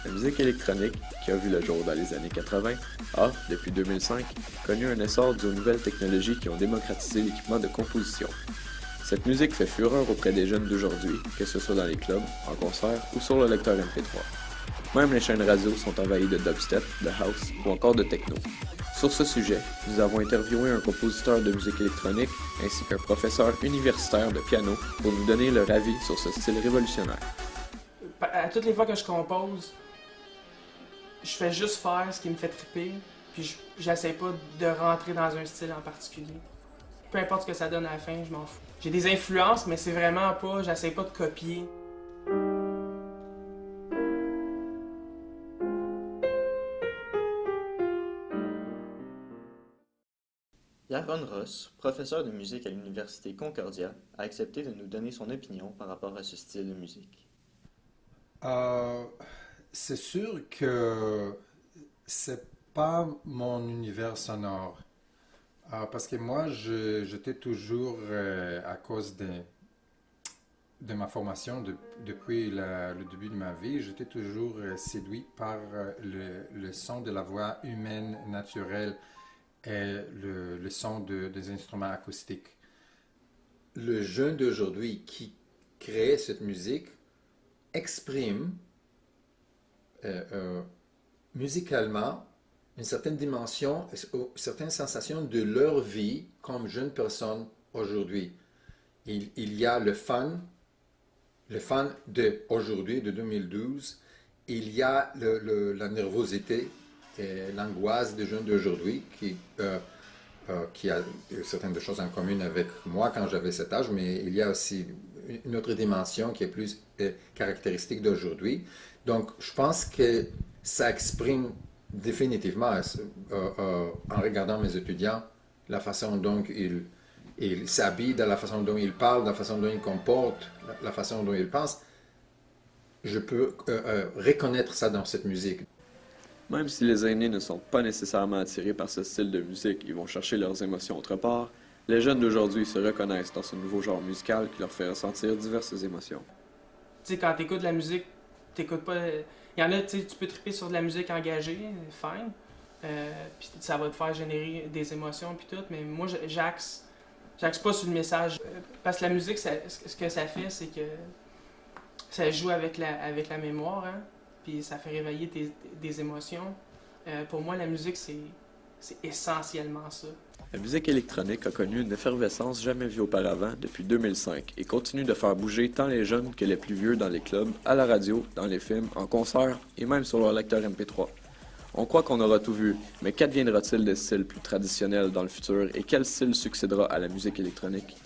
La musique électronique, qui a vu le jour dans les années 80, a, depuis 2005, connu un essor dû aux nouvelles technologies qui ont démocratisé l'équipement de composition. Cette musique fait fureur auprès des jeunes d'aujourd'hui, que ce soit dans les clubs, en concert ou sur le lecteur MP3. Même les chaînes radio sont envahies de dubstep, de house ou encore de techno. Sur ce sujet, nous avons interviewé un compositeur de musique électronique ainsi qu'un professeur universitaire de piano pour nous donner leur avis sur ce style révolutionnaire. À toutes les fois que je compose, je fais juste faire ce qui me fait triper, puis j'essaie pas de rentrer dans un style en particulier. Peu importe ce que ça donne à la fin, je m'en fous. J'ai des influences, mais c'est vraiment pas, j'essaie pas de copier. Yaron Ross, professeur de musique à l'Université Concordia, a accepté de nous donner son opinion par rapport à ce style de musique. C'est sûr que c'est pas mon univers sonore. Parce que moi, j'étais toujours, à cause de ma formation depuis le début de ma vie, j'étais toujours séduit par le son de la voix humaine naturelle et le son des instruments acoustiques. Le jeune d'aujourd'hui qui crée cette musique exprime musicalement une certaine dimension, certaines sensations de leur vie comme jeune personne aujourd'hui. Il y a le fun d'aujourd'hui, de 2012. Il y a la nervosité et l'angoisse des jeunes d'aujourd'hui qui a certaines choses en commun avec moi quand j'avais cet âge, mais il y a aussi une autre dimension qui est plus caractéristique d'aujourd'hui. Donc, je pense que ça exprime définitivement, en regardant mes étudiants, la façon dont ils s'habillent, la façon dont ils parlent, la façon dont ils comportent, la façon dont ils pensent. Je peux reconnaître ça dans cette musique. Même si les aînés ne sont pas nécessairement attirés par ce style de musique et vont chercher leurs émotions autre part, les jeunes d'aujourd'hui se reconnaissent dans ce nouveau genre musical qui leur fait ressentir diverses émotions. Tu sais, quand t'écoutes la musique, t'écoutes pas... Il y en a, tu sais, tu peux triper sur de la musique engagée, fine, puis ça va te faire générer des émotions puis tout, mais moi, j'axe pas sur le message. Parce que la musique, ce que ça fait, c'est que ça joue avec la mémoire, hein, puis ça fait réveiller des émotions. Pour moi, la musique, c'est essentiellement ça. La musique électronique a connu une effervescence jamais vue auparavant depuis 2005 et continue de faire bouger tant les jeunes que les plus vieux dans les clubs, à la radio, dans les films, en concert et même sur leur lecteur MP3. On croit qu'on aura tout vu, mais qu'adviendra-t-il des styles plus traditionnels dans le futur et quel style succédera à la musique électronique?